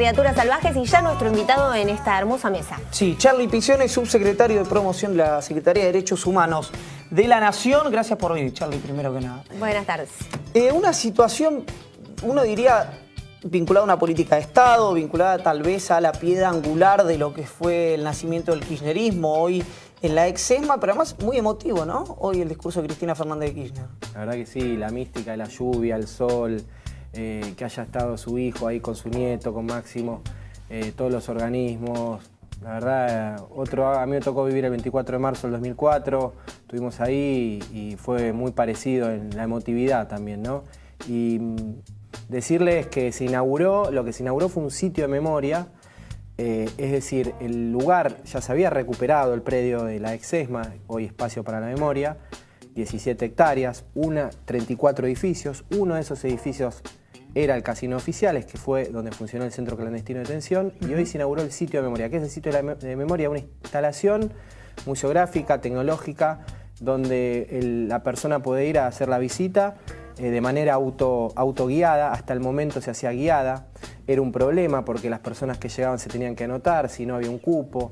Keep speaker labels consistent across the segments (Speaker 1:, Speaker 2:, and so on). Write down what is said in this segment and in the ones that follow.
Speaker 1: Criaturas Salvajes y ya nuestro invitado en esta hermosa mesa.
Speaker 2: Sí, Charly Picione, subsecretario de Promoción de la Secretaría de Derechos Humanos de la Nación. Gracias por venir, Charly, primero que nada.
Speaker 1: Buenas tardes.
Speaker 2: Una situación, uno diría, vinculada a una política de Estado, vinculada tal vez a la piedra angular de lo que fue el nacimiento del kirchnerismo hoy en la ex-ESMA, pero además muy emotivo, ¿no? Hoy el discurso de Cristina Fernández de Kirchner.
Speaker 3: La verdad que sí, la mística de la lluvia, el sol, que haya estado su hijo ahí con su nieto, con Máximo, todos los organismos. La verdad, a mí me tocó vivir el 24 de marzo del 2004, estuvimos ahí y fue muy parecido en la emotividad también, ¿no? Y decirles que lo que se inauguró fue un sitio de memoria, es decir, el lugar ya se había recuperado, el predio de la ex-ESMA, hoy Espacio para la Memoria, 17 hectáreas, 34 edificios, uno de esos edificios era el Casino Oficiales, que fue donde funcionó el Centro Clandestino de Detención, y hoy se inauguró el sitio de memoria. ¿Qué es el sitio de memoria? Una instalación museográfica, tecnológica, donde la persona puede ir a hacer la visita de manera autoguiada. Hasta el momento se hacía guiada. Era un problema porque las personas que llegaban se tenían que anotar, si no había un cupo.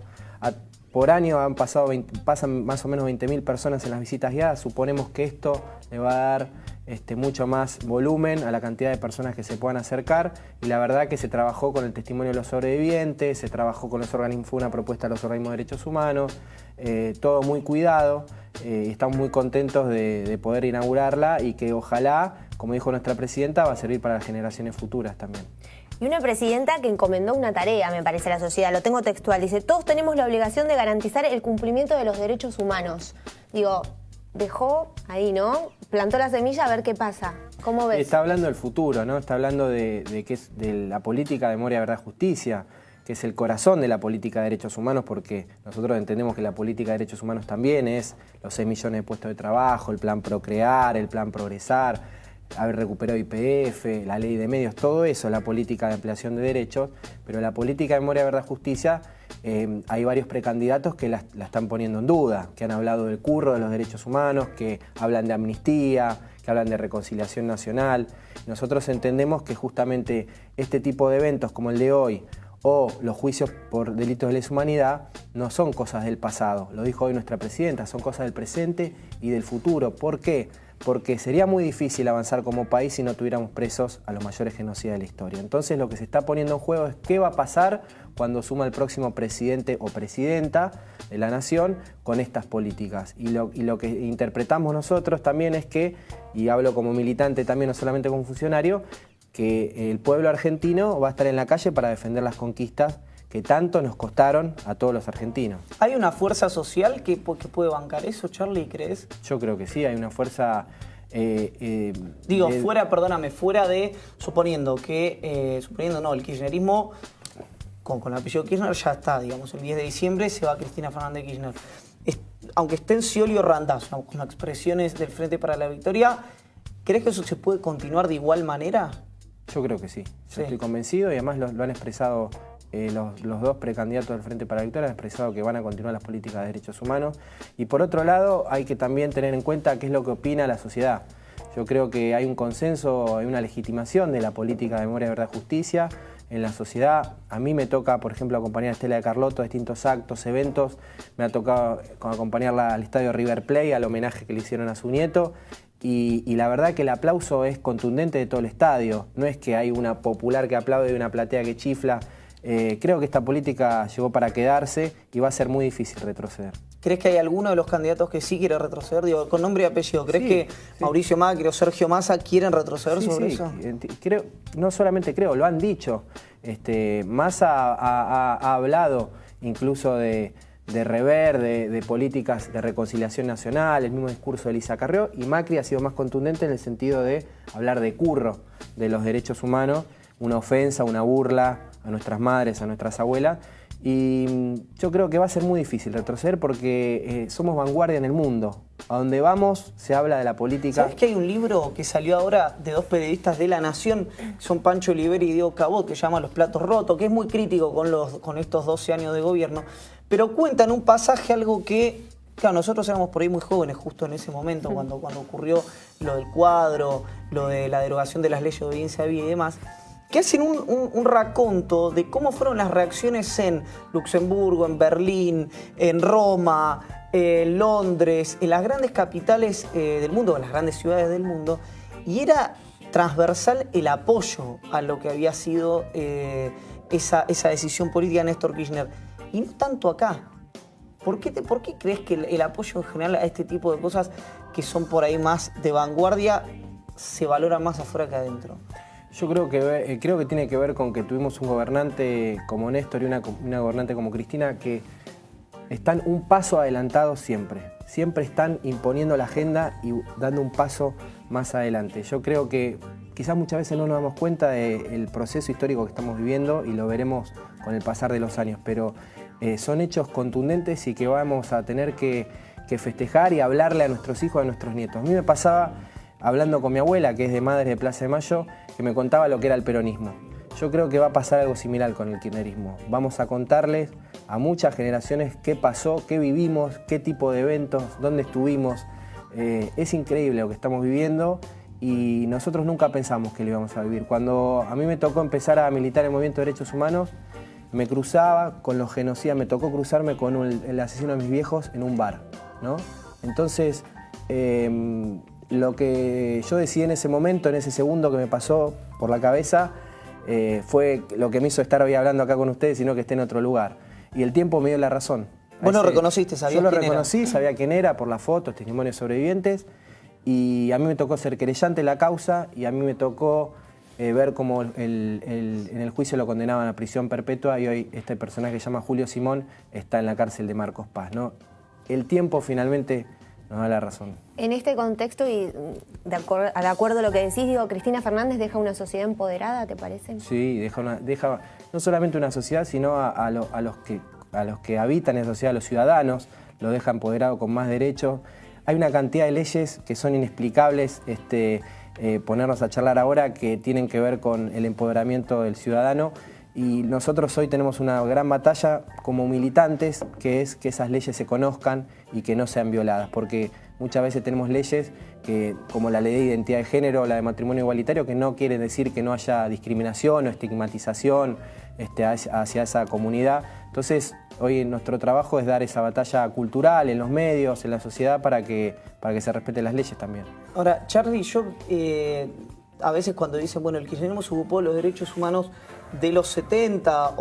Speaker 3: Por año pasan más o menos 20.000 personas en las visitas guiadas. Suponemos que esto le va a dar mucho más volumen a la cantidad de personas que se puedan acercar, y la verdad que se trabajó con el testimonio de los sobrevivientes, se trabajó con los organismos, fue una propuesta de los organismos de derechos humanos, todo muy cuidado, estamos muy contentos de poder inaugurarla y que ojalá, como dijo nuestra presidenta, va a servir para las generaciones futuras también.
Speaker 1: Y una presidenta que encomendó una tarea, me parece, a la sociedad, lo tengo textual, dice: todos tenemos la obligación de garantizar el cumplimiento de los derechos humanos. Digo, dejó ahí, ¿no? Plantó la semilla a ver qué pasa. ¿Cómo ves?
Speaker 3: Está hablando del futuro, ¿no? Está hablando de la política de memoria, verdad, justicia, que es el corazón de la política de derechos humanos, porque nosotros entendemos que la política de derechos humanos también es los 6 millones de puestos de trabajo, el plan Procrear, el plan Progresar, haber recuperado YPF, la ley de medios, todo eso, la política de ampliación de derechos, pero la política de memoria, verdad, justicia, hay varios precandidatos que la están poniendo en duda, que han hablado del curro de los derechos humanos, que hablan de amnistía, que hablan de reconciliación nacional. Nosotros entendemos que justamente este tipo de eventos como el de hoy, o los juicios por delitos de lesa humanidad, no son cosas del pasado, lo dijo hoy nuestra presidenta, son cosas del presente y del futuro. ¿Por qué? Porque sería muy difícil avanzar como país si no tuviéramos presos a los mayores genocidas de la historia. Entonces lo que se está poniendo en juego es qué va a pasar cuando suma el próximo presidente o presidenta de la nación con estas políticas. Y lo que interpretamos nosotros también es que, y hablo como militante también, no solamente como funcionario, que el pueblo argentino va a estar en la calle para defender las conquistas que tanto nos costaron a todos los argentinos.
Speaker 2: ¿Hay una fuerza social que puede bancar eso, Charly, crees?
Speaker 3: Yo creo que sí, hay una fuerza...
Speaker 2: fuera de, suponiendo el kirchnerismo, con el apellido Kirchner ya está, digamos, el 10 de diciembre se va Cristina Fernández de Kirchner. Aunque estén Scioli y Randazzo, con expresiones del Frente para la Victoria, ¿crees que eso se puede continuar de igual manera?
Speaker 3: Yo creo que sí. Yo estoy convencido, y además lo han expresado los dos precandidatos del Frente para la Victoria, han expresado que van a continuar las políticas de derechos humanos. Y por otro lado, hay que también tener en cuenta qué es lo que opina la sociedad. Yo creo que hay un consenso, hay una legitimación de la política de memoria, verdad, justicia en la sociedad. A mí me toca, por ejemplo, acompañar a Estela de Carlotto a distintos actos, eventos. Me ha tocado acompañarla al estadio River Plate, al homenaje que le hicieron a su nieto. Y la verdad que el aplauso es contundente de todo el estadio. No es que hay una popular que aplaude y una platea que chifla. Creo que esta política llegó para quedarse y va a ser muy difícil retroceder. ¿Crees que hay alguno de los candidatos que sí quiere retroceder? Digo, con nombre y apellido. ¿Crees que Mauricio Macri o Sergio Massa quieren retroceder sobre eso? Creo, no solamente creo, lo han dicho. Massa ha hablado incluso de rever, de políticas de reconciliación nacional, el mismo discurso de Elisa Carrió, y Macri ha sido más contundente en el sentido de hablar de curro de los derechos humanos, una ofensa, una burla a nuestras madres, a nuestras abuelas. Y yo creo que va a ser muy difícil retroceder porque somos vanguardia en el mundo. A donde vamos se habla de la política.
Speaker 2: ¿Sabes que hay un libro que salió ahora de dos periodistas de La Nación? Son Pancho Oliveri y Diego Cabot, que se llama Los platos rotos, que es muy crítico con estos 12 años de gobierno. Pero cuenta en un pasaje algo que, claro, nosotros éramos por ahí muy jóvenes justo en ese momento, cuando ocurrió lo del cuadro, lo de la derogación de las leyes de obediencia de vida y demás. que hacen un raconto de cómo fueron las reacciones en Luxemburgo, en Berlín, en Roma, en Londres, en las grandes capitales del mundo, en las grandes ciudades del mundo, y era transversal el apoyo a lo que había sido esa decisión política de Néstor Kirchner, y no tanto acá. ¿Por qué crees que el apoyo en general a este tipo de cosas que son por ahí más de vanguardia se valora más afuera que adentro?
Speaker 3: Yo creo que tiene que ver con que tuvimos un gobernante como Néstor y una gobernante como Cristina que están un paso adelantados siempre. Siempre están imponiendo la agenda y dando un paso más adelante. Yo creo que quizás muchas veces no nos damos cuenta del proceso histórico que estamos viviendo y lo veremos con el pasar de los años, pero son hechos contundentes y que vamos a tener que festejar y hablarle a nuestros hijos, a nuestros nietos. A mí me pasaba, hablando con mi abuela, que es de Madres de Plaza de Mayo, que me contaba lo que era el peronismo. Yo creo que va a pasar algo similar con el kirchnerismo. Vamos a contarles a muchas generaciones qué pasó, qué vivimos, qué tipo de eventos, dónde estuvimos. Es increíble lo que estamos viviendo y nosotros nunca pensamos que lo íbamos a vivir. Cuando a mí me tocó empezar a militar en el movimiento de derechos humanos, me cruzaba con los genocidas, me tocó cruzarme con el asesino de mis viejos en un bar, ¿no? Entonces, lo que yo decidí en ese momento, en ese segundo que me pasó por la cabeza, fue lo que me hizo estar hoy hablando acá con ustedes, sino que esté en otro lugar. Y el tiempo me dio la razón.
Speaker 2: ¿Vos lo reconociste? ¿Sabías
Speaker 3: quién era? Yo lo
Speaker 2: quién
Speaker 3: reconocí,
Speaker 2: era?
Speaker 3: sabía quién era por las fotos, testimonios sobrevivientes, y a mí me tocó ser querellante en la causa, y a mí me tocó ver cómo en el juicio lo condenaban a prisión perpetua, y hoy este personaje que se llama Julio Simón está en la cárcel de Marcos Paz, ¿no? El tiempo finalmente nos da la razón.
Speaker 1: En este contexto y de acuerdo a lo que decís, digo, Cristina Fernández deja una sociedad empoderada, ¿te parece?
Speaker 3: Sí, deja no solamente una sociedad, sino a los que habitan en esa sociedad, a los ciudadanos, lo deja empoderado con más derechos. Hay una cantidad de leyes que son inexplicables, ponernos a charlar ahora, que tienen que ver con el empoderamiento del ciudadano. Y nosotros hoy tenemos una gran batalla como militantes, que es que esas leyes se conozcan y que no sean violadas, porque muchas veces tenemos leyes como la ley de identidad de género o la de matrimonio igualitario, que no quieren decir que no haya discriminación o estigmatización hacia esa comunidad. Entonces, hoy nuestro trabajo es dar esa batalla cultural en los medios, en la sociedad, para que se respeten las leyes también.
Speaker 2: Ahora, Charly, yo a veces cuando dicen, bueno, el kirchnerismo se ocupó de los derechos humanos de los 70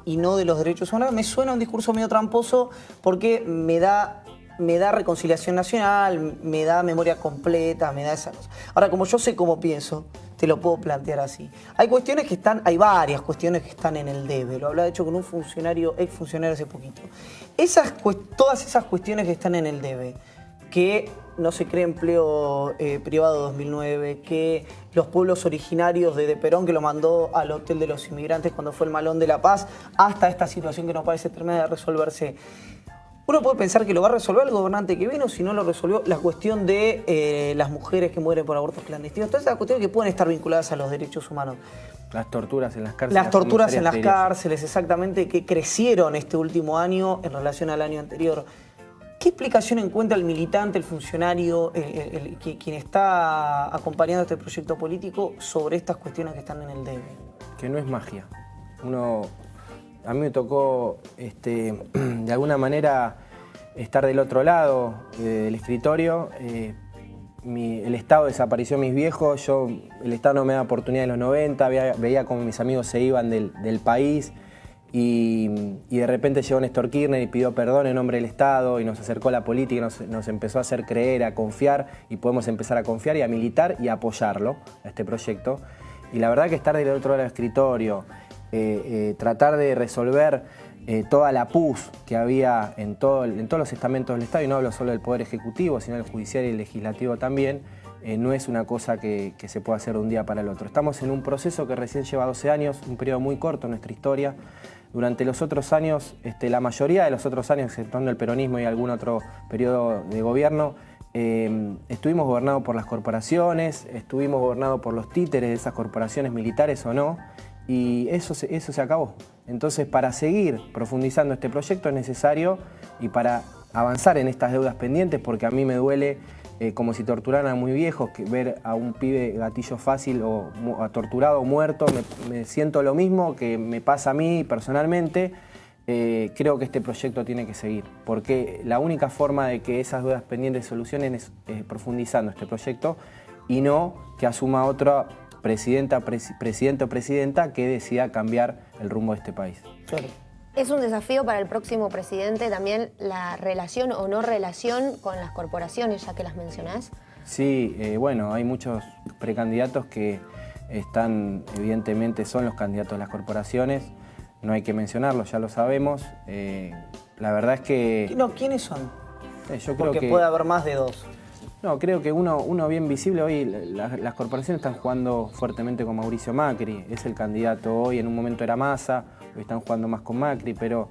Speaker 2: y no de los derechos humanos, me suena un discurso medio tramposo porque me da reconciliación nacional, me da memoria completa, me da esa cosa. Ahora, como yo sé cómo pienso, te lo puedo plantear así. Hay varias cuestiones que están en el debe. Lo hablaba de hecho con un exfuncionario hace poquito. Todas esas cuestiones que están en el debe, que no se cree empleo privado 2009, que los pueblos originarios de Perón, que lo mandó al Hotel de los Inmigrantes cuando fue el Malón de la Paz, hasta esta situación que no parece terminar de resolverse. Uno puede pensar que lo va a resolver el gobernante que vino, si no lo resolvió la cuestión de las mujeres que mueren por abortos clandestinos, todas esas cuestiones que pueden estar vinculadas a los derechos humanos.
Speaker 3: Las torturas en las cárceles.
Speaker 2: Las torturas en las cárceles, exactamente, que crecieron este último año en relación al año anterior. ¿Qué explicación encuentra el militante, el funcionario, quien está acompañando este proyecto político sobre estas cuestiones que están en el debe?
Speaker 3: Que no es magia. A mí me tocó, de alguna manera, estar del otro lado del escritorio. El Estado desapareció a mis viejos, el Estado no me daba oportunidad en los 90, veía como mis amigos se iban del país. Y de repente llegó Néstor Kirchner y pidió perdón en nombre del Estado y nos acercó a la política, nos empezó a hacer creer, a confiar, y podemos empezar a confiar y a militar y a apoyarlo, a este proyecto. Y la verdad que estar del otro lado del escritorio, tratar de resolver toda la pus que había en todos los estamentos del Estado, y no hablo solo del Poder Ejecutivo, sino del Judicial y el Legislativo también, no es una cosa que se pueda hacer de un día para el otro. Estamos en un proceso que recién lleva 12 años, un periodo muy corto en nuestra historia. Durante los otros años, la mayoría de los otros años, exceptuando el peronismo y algún otro periodo de gobierno, estuvimos gobernados por las corporaciones, estuvimos gobernados por los títeres de esas corporaciones, militares o no, y eso se acabó. Entonces, para seguir profundizando este proyecto es necesario, y para avanzar en estas deudas pendientes, porque a mí me duele como si torturaran a muy viejos, que ver a un pibe gatillo fácil o torturado o muerto, me siento lo mismo que me pasa a mí personalmente. Creo que este proyecto tiene que seguir, porque la única forma de que esas dudas pendientes se solucionen es profundizando este proyecto y no que asuma otra presidente o presidenta que decida cambiar el rumbo de este país.
Speaker 2: Claro.
Speaker 1: ¿Es un desafío para el próximo presidente también la relación o no relación con las corporaciones, ya que las mencionás?
Speaker 3: Sí, bueno, hay muchos precandidatos que están, evidentemente, son los candidatos de las corporaciones. No hay que mencionarlos, ya lo sabemos. La verdad es que...
Speaker 2: No, ¿quiénes son?
Speaker 3: Yo creo
Speaker 2: Porque
Speaker 3: que
Speaker 2: puede haber más de dos.
Speaker 3: No, creo que uno bien visible hoy, las corporaciones están jugando fuertemente con Mauricio Macri, es el candidato hoy, en un momento era Massa, hoy están jugando más con Macri, pero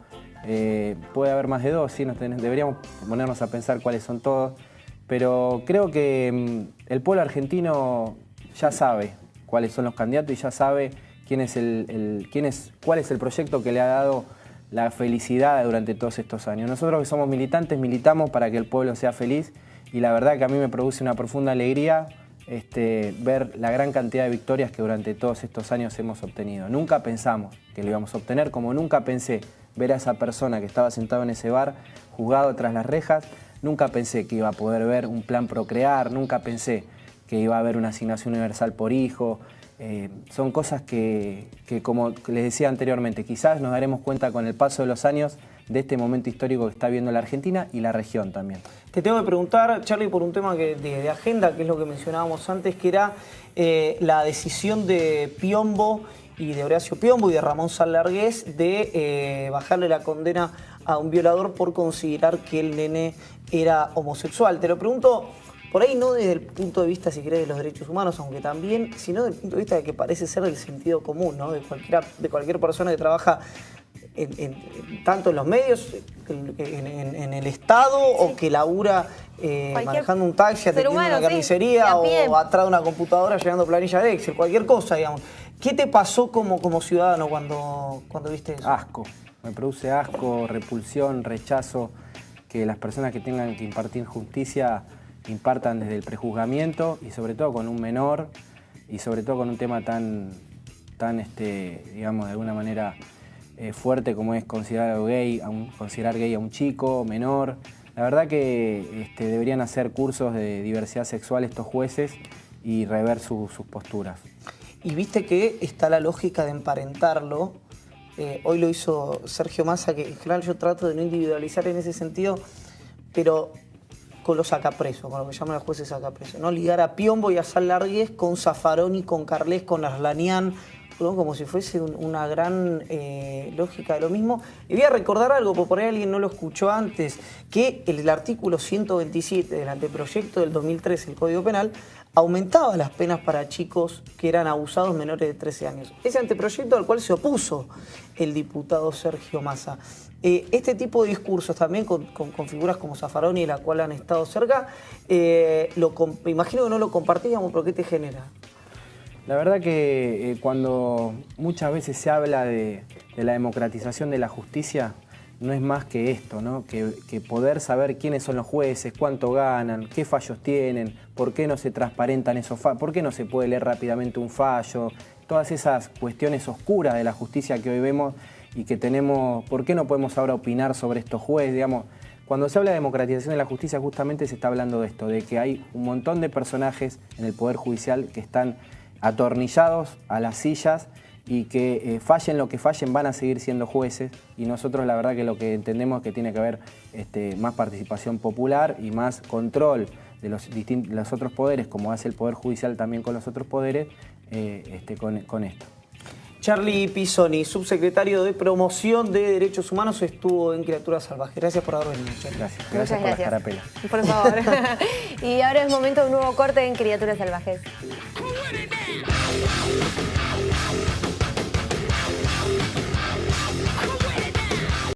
Speaker 3: puede haber más de dos, ¿sí? Deberíamos ponernos a pensar cuáles son todos, pero creo que el pueblo argentino ya sabe cuáles son los candidatos y ya sabe cuál es el proyecto que le ha dado la felicidad durante todos estos años. Nosotros que somos militantes, militamos para que el pueblo sea feliz. Y la verdad que a mí me produce una profunda alegría ver la gran cantidad de victorias que durante todos estos años hemos obtenido. Nunca pensamos que lo íbamos a obtener, como nunca pensé ver a esa persona que estaba sentado en ese bar, juzgado tras las rejas. Nunca pensé que iba a poder ver un plan Procrear, nunca pensé que iba a haber una asignación universal por hijo. Son cosas que, como les decía anteriormente, quizás nos daremos cuenta con el paso de los años de este momento histórico que está viviendo la Argentina y la región también.
Speaker 2: Te tengo que preguntar, Charly, por un tema de agenda, que es lo que mencionábamos antes, que era la decisión de Piombo y de Horacio Piombo y de Ramón Salargués de bajarle la condena a un violador por considerar que el nene era homosexual. Te lo pregunto por ahí no desde el punto de vista, si querés, de los derechos humanos, aunque también, sino desde el punto de vista de que parece ser del sentido común, ¿no? De cualquier persona que trabaja tanto en los medios, en el Estado, o que labura manejando un taxi, atendiendo una carnicería, sí, o atrás de una computadora llenando planillas de Excel, cualquier cosa, digamos. ¿Qué te pasó como ciudadano cuando viste eso?
Speaker 3: Asco. Me produce asco, repulsión, rechazo, que las personas que tengan que impartir justicia impartan desde el prejuzgamiento y sobre todo con un menor y sobre todo con un tema tan digamos, de alguna manera fuerte como es considerar gay a un chico menor. La verdad que deberían hacer cursos de diversidad sexual estos jueces y rever sus posturas.
Speaker 2: Y viste que está la lógica de emparentarlo. Hoy lo hizo Sergio Massa, que en general yo trato de no individualizar en ese sentido, pero con los sacapresos, con lo que llaman los jueces sacapresos, ¿no? Ligar a Piombo y a Salargués con Zaffaroni, con Carles, con Arlanian, ¿no? Como si fuese una gran lógica de lo mismo. Y voy a recordar algo, porque por ahí alguien no lo escuchó antes, que el artículo 127 del anteproyecto del 2013, el Código Penal, aumentaba las penas para chicos que eran abusados menores de 13 años. Ese anteproyecto al cual se opuso el diputado Sergio Massa. Este tipo de discursos también con figuras como Zaffaroni, de la cual han estado cerca, imagino que no lo compartíamos, pero ¿qué te genera?
Speaker 3: La verdad que cuando muchas veces se habla de la democratización de la justicia, no es más que esto, ¿no? Que poder saber quiénes son los jueces, cuánto ganan, qué fallos tienen, por qué no se transparentan esos fallos, por qué no se puede leer rápidamente un fallo, todas esas cuestiones oscuras de la justicia que hoy vemos y que tenemos, por qué no podemos ahora opinar sobre estos jueces, digamos. Cuando se habla de democratización de la justicia justamente se está hablando de esto, de que hay un montón de personajes en el Poder Judicial que están atornillados a las sillas y que fallen lo que fallen van a seguir siendo jueces, y nosotros la verdad que lo que entendemos es que tiene que haber más participación popular y más control de los otros poderes, como hace el Poder Judicial también con los otros poderes, con esto.
Speaker 2: Charly Pisoni, subsecretario de Promoción de Derechos Humanos, estuvo en Criaturas Salvajes. Gracias por haber venido, Charly.
Speaker 3: Gracias por las carapelas.
Speaker 1: Por favor. Y ahora es momento de un nuevo corte en Criaturas Salvajes.